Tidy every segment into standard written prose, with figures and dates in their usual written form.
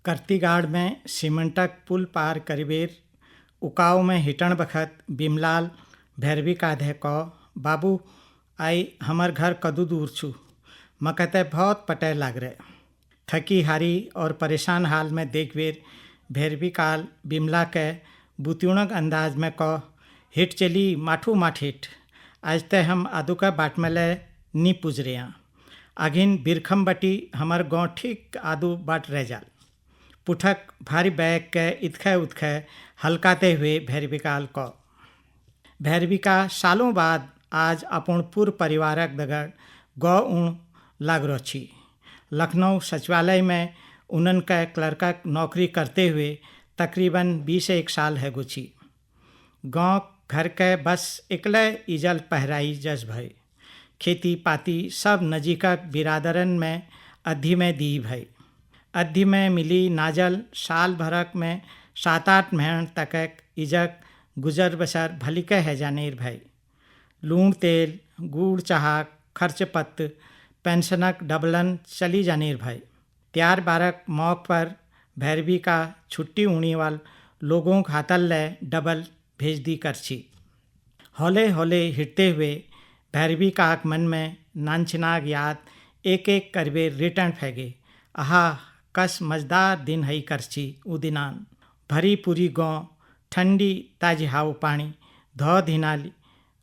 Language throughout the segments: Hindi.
करतीगाड़ में सीमेंटक पुल पार करीबेर उकाव में हिटण बखत बिमलाल भैरवी काधे कौ बाबू आई हमर घर कदू दूर छू मकते बहुत पटे लाग रहे। थकी हारी और परेशान हाल में देख बेर भैरवी काल बिमला के बुत्युणक अंदाज में कौ हिट चली माठू माठ हिट आज ते हम आदू का बाट में ले नी पूज रहे हैं आगिन बिरखम बटी हमर गाँव ठीक आदू बाट रह जाल पुठक भारी बैग के इतखे उतखे हल्काते हुए भैरविकाल को भैरविका सालों बाद आज अपन पूर्व परिवारक दगड़ गौ उण लागरो छी। लखनऊ सचिवालय में उनन का क्लर्कक नौकरी करते हुए तकरीबन 21 साल है गुछी। गाँव घर के बस इकले इजल पहराई जस भय खेती पाती सब नजीकक बिरादरन में अधी में दी भई। अधी में मिली नाजल साल भरक में 7-8 महीन तक इजक गुजर बसर भलिके है जानेर भाई। लूण तेल गुड़ चाहक खर्च पत्त पेंशनक डबलन चली जानेर भाई। त्यार बारक मौक पर भैरवी का छुट्टी उणी वाल लोगों खातल ले डबल भेज दी करछी। हौले हौले हिटते हुए भैरवी का मन में नानचिनाग याद एक एक करबे रिटर्न फैगे। आहा कस मजदार दिन हई करछी उदिनान भरी पूरी गाँव ठंडी ताजी हाव पानी धौ धिनाली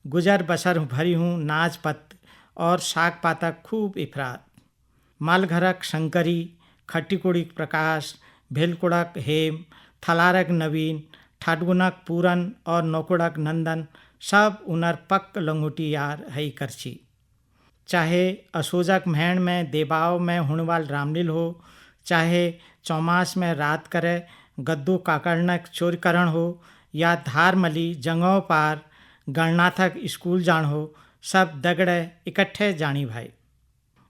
गुजर बसर भरी हूँ नाच पत्त और साग पातक खूब इफरात मालघरक शंकरी खट्टीकुड़िक प्रकाश भेलकुड़क हेम थलारक नवीन ठाडगुनक पूरन और नौकुड़क नंदन सब उनर पक्क लंगोटी यार हई करछी। चाहे असोजक महण में देबाव में हुणवाल रामलील हो चाहे चौमास में रात करे गद्दू काकड़नक चोरीकरण हो या धारमली जंगों पार गणनाथक स्कूल जान हो सब दगड़े इकट्ठे जानी भाई।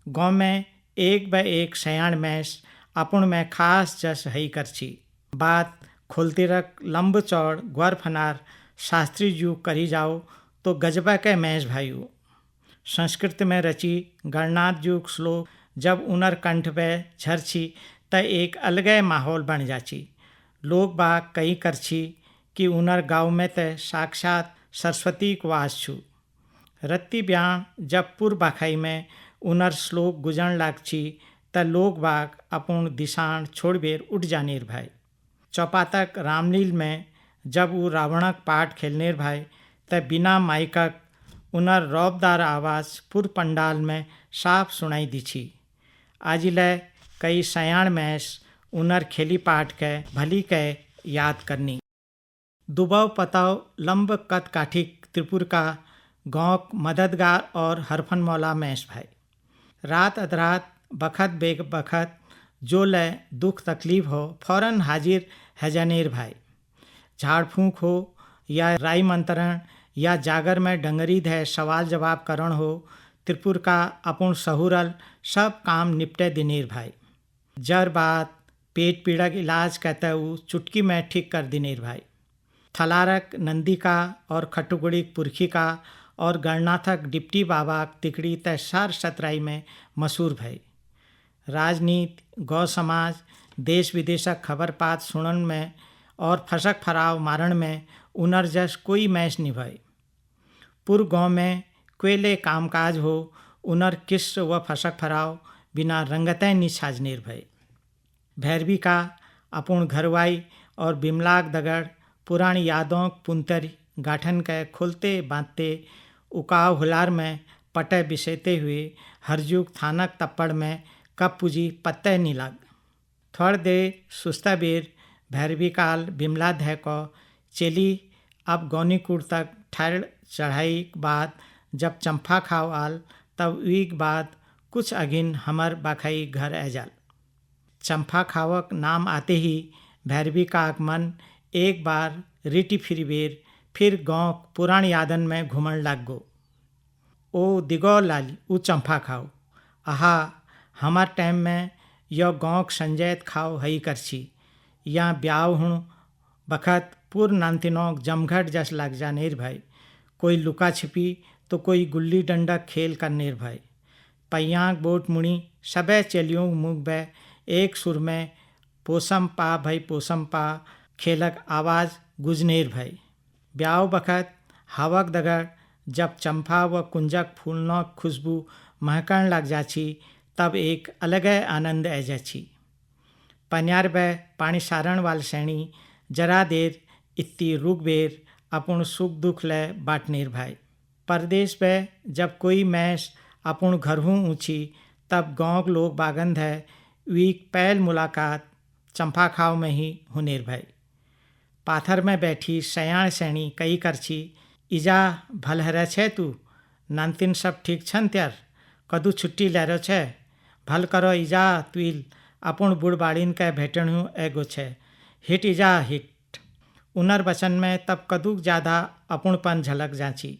गाँव में एक ब एक सयाण मैस अपुण में खास जस हई करछी। बात खोलतीरक लंब चौड़ ग्वर फनार शास्त्री जू करी जाओ तो गजबा के मैस भाईऊ। संस्कृत में रची गणनाथ जूक श्लोक जब उनर कंठ पे झरछी त एक अलगे माहौल बन जाची। लोग बाग कई करछी कि उनर गाँव में त साक्षात सरस्वती को वास छू। रत्ती ब्याण जब पुर बाखाई में उनर श्लोक गुजरण लागछी त लोग बाग अपूर्ण दिशान छोड़बेर उठ जानेर भाई। चौपातक रामलील में जब वो रावणक पाठ खेलनेर भाई त बिना माइकक उनर रौबदार आवाज़ पुर पंडाल में साफ सुनाई दीछी। आजिले कई सयाण मैस उनर खेली पाठ के भली के याद करनी। दुबव पताव लंब कद काठिक त्रिपुर का गाँव मददगार और हरफन मौला मैस भाई। रात अधरात बखत बेग बखत जो ले दुख तकलीफ हो फौरन हाजिर है जानेर भाई। झाड़ फूंक हो या राई मंत्रण या जागर में डंगरी धे सवाल जवाब करण हो त्रिपुर का अपूर्ण सहूरल सब काम निपटे दिनेर भाई। जर बात पेट पीड़क इलाज कहते हु चुटकी में ठीक कर दिनेर भाई। थलारक नंदी का और खटुगुड़िक पुरखी का और गणनाथक डिप्टी बाबा तिकड़ी तय सार सतराई में मशहूर भाई। राजनीति गौ समाज देश विदेशक खबर पात सुनन में और फसक फराव मारण में उनर जस कोई मैच निभाई। पुर गाँव में क्वेले कामकाज हो उनर किस्स व फसक फराव बिना रंगतें नि छाजनेर भय। भैरवी का अपूर्ण घरवाई और बिमलाक दगड़ पुरानी यादों पुंतर गाठन के खुलते बांधते उकाव हुलार में पटे बिसेते हुए हरजुग थानक तप्पड़ में कब पुजी पत्ते नी लग। थोड़ देर सुस्ता बेर भैरवी काल बिमला धै को चेली अब गौनीकुड़ तक ठहर चढ़ाई बाद जब चंपा खाव आल तब वीक बाद कुछ अगिन हमर बाखाई घर एजाल। चंपा खावक नाम आते ही भैरवी का मन एक बार रिटी फिरी बेर फिर गाँव पुराण यादन में घूमन लग गो। ओ दिगो लाली ऊ चंपा खाओ आहा हमार टाइम में यो गाँव संजैत खाओ हई करछी या ब्याव हूँ बखत पुर नानतिनों जमघट जस लग जानेर भाई। कोई लुका छिपी तो कोई गुल्ली डंडा खेल करनेर भाई। पैयांक बोट मुड़ी सबे चलियों मुख बे एक सुर में पोसम पा भई पोसम पा खेलक आवाज़ गुजनेर भई। ब्याह बखत हवक दगड़ जब चंपा व कुंजक फूलनों खुशबू महकण लग जाछी तब एक अलग आनंद आ जाछी। पन्यार ब पानी सारण वाल सैणी जरा देर इत्ती रुक बेर अपुण सुख दुख ले बाटनेर भाई। परदेश ब जब कोई मैस अपुण घर हूँ ऊँची तब गाँव लोग बागंद है वीक पहल मुलाकात चंपा खाव में ही हुनेर भाई। पाथर में बैठी सयाण सैणी कई करछी, इजा भलहरे छे तू, नानतीन सब ठीक छन त्यार, कदू छुट्टी लहरो छे, भल करो इजा तुइल अपुण बुढ़ बाड़ीन के भेटणु एगो छे, हिट इजा हिट। उनर बचन में तब कदूक ज़्यादा अपुणपन झलक जाची।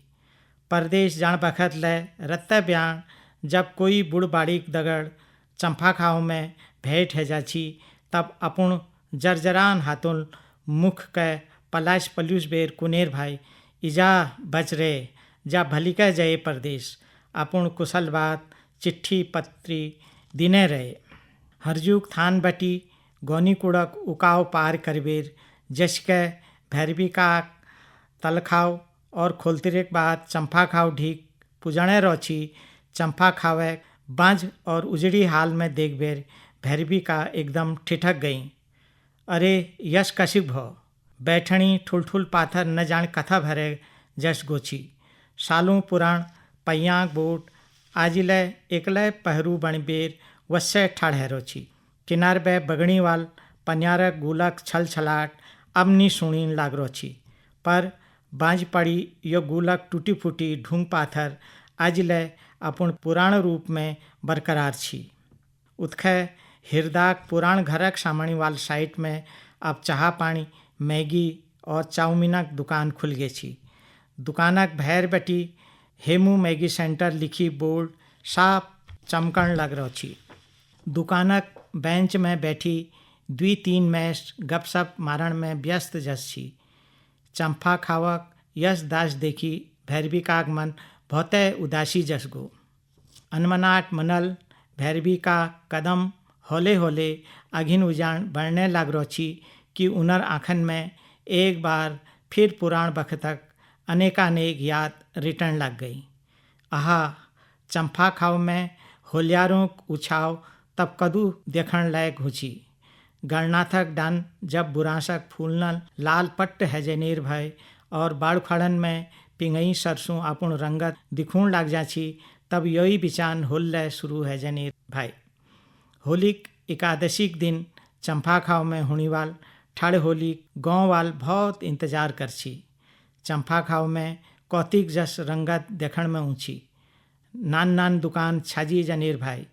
परदेश जान बखत ले रत्ते ब्याण जब कोई बुढ़ बाड़ीक दगड़ चंपा खाव में भेंट है जाची तब अपुण जरजरान हाथुल मुख के पलाश पल्यूस बेर कुनेर भाई इजा बच रे जा भली कह जाए परदेश, अपुण कुशल बात चिट्ठी पत्री दिने रहे। हरजूक थान बटी गौनी कुड़क उकाव पार करबेर जश के भैरवी का तलखाव और खोलतिरेक बाद चंपा खाव ढीक पुजणे रोची चंपा खावे बांझ और उजड़ी हाल में देख बेर भैरवी का एकदम ठिठक गई। अरे यश कशिप भो बैठणी ठुल पाथर न जान कथा भरे जस गोची, सालों पुराण पैयाक बोट आजिले एकले पहरू बणबेर वस्से ठाढ़ेरोची। किनार बे बगणी वाल पन्यारक गुलक छल छलाट अब नी सुनीन लागरोची, पर बांझ पड़ी यो गुलक टूटी फूटी ढूंग पाथर आजिले अपुण पुराण रूप में बरकरार छी। उत्खे हिरदाक पुराण घरक सामणी वाल साइट में अब चाह पानी मैगी और चाउमीनक दुकान खुल गई छी। दुकानक भैर बटी हेमू मैगी सेंटर लिखी बोर्ड साफ चमकण लग रहो छी। दुकानक बेंच में बैठी द्वी तीन मैस गपशप मारण में व्यस्त जस छी। चंपा खावक यश दास देखी भैरवी का मन बहुते उदासी जस गो। अनमनाट मनल भैरवी का कदम होले होले अघिन उजान बढ़ने लग रोची कि उनर आँखन में एक बार फिर पुराण बखतक अनेकानेक याद रिटर्न लग गई। आहा चंपा खाव में होलियारों उछाव तब कदू देखण लायक हुची। गणनाथक डन जब बुरांसक फूलनल लाल पट्ट हैजनेर भय और बाड़ खड़न में पिंगई सरसों अपुण रंगत दिखूण लग जाची तब यही बिचान होल्ले शुरू हैजनेर भाई। होलिक एकादशीक दिन चंपा खाव में हुणीवाल ठाड़ होली गाँव वाल बहुत इंतजार करछी। चंपा खाव में कौतिक जस रंगत देखण में ऊँची। नान नान दुकान छाजी जनेर भाई,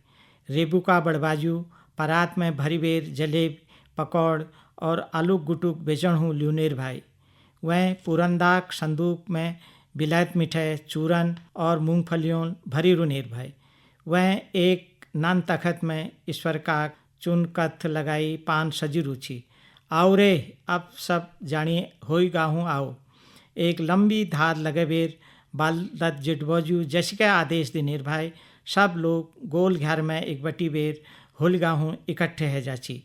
रेबू का बड़बाजू परात में भरी बेर जलेब पकौड़ और आलू गुटुक बेचण हूँ ल्यूनेर भाई। वह पुरंदाक संदूक में बिलायत मिठाई चूरन और मूंगफलियों भरी रुनेर भाई। वह एक नान तखत में ईश्वर का चुन कथ लगाई पान सजी रुचि। आओ रे अब सब जानिए होई गाहूँ आओ। एक लंबी धार लगे बेर बालदत जिटबोजू जश के आदेश दिनेर भाई सब लोग गोल घर में एक बटी बेर होल गाहूँ इकट्ठे है जाची।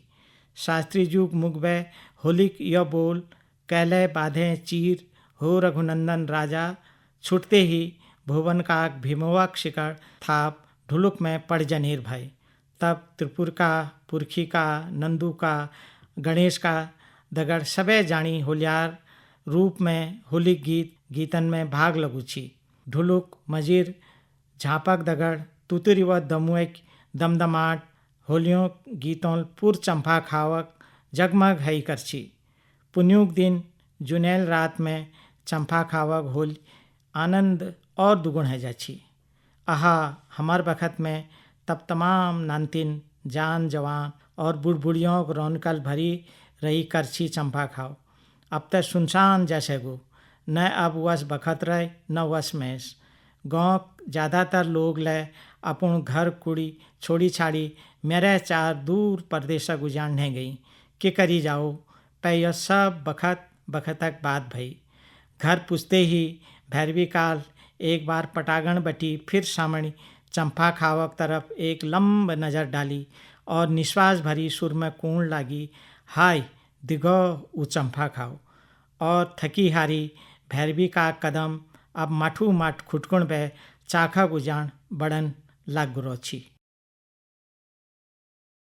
शास्त्री जुग मुगबे होलिक यो बोल कैले बाधे चीर हो रघुनंदन राजा, छुटते ही भुवन का भीमवक शिकड़ थाप ढुलुक में पड़ जनेर भाई। तब त्रिपुर का पुरखी का नंदू का गणेश का दगड़ सबे जानी होलियार रूप में होली गीतन में भाग लगुची। ढुलुक मजीर झापक दगड़ तुतरी व दमुएक दमदमाट होलियों गीतों पुर चंपा खावक जगमग हई करछी। पुन्युक दिन जुनेल रात में चंपा खावक होल आनंद और दुगुण है जाची। आहा हमार बखत में तब तमाम नानतिन जान जवान और बुढ़बुढ़ियों को रौनकल भरी रही करछी चंपा खाओ। अब तक सुनसान जैसे गो न अब वस बखत रहे न वस मैस। गाँव ज़्यादातर लोग ले अपन घर कुड़ी छोड़ी छाड़ी मेरे चार दूर परदेशक उजाड़ने गई कि करी जाओ पै सब बखत बखतक बात भई। घर पुछते ही भैरवी काल एक बार पटागण बटी फिर सामणी चंपा खावक तरफ एक लंब नज़र डाली और निश्वास भरी सुर में कूण लागी, हाय दिगो उ चंपा खाओ। और थकी हारी भैरवी का कदम अब माठू माठ खुटकुण बे चाखा गुजान बड़न लाग गुरो छी।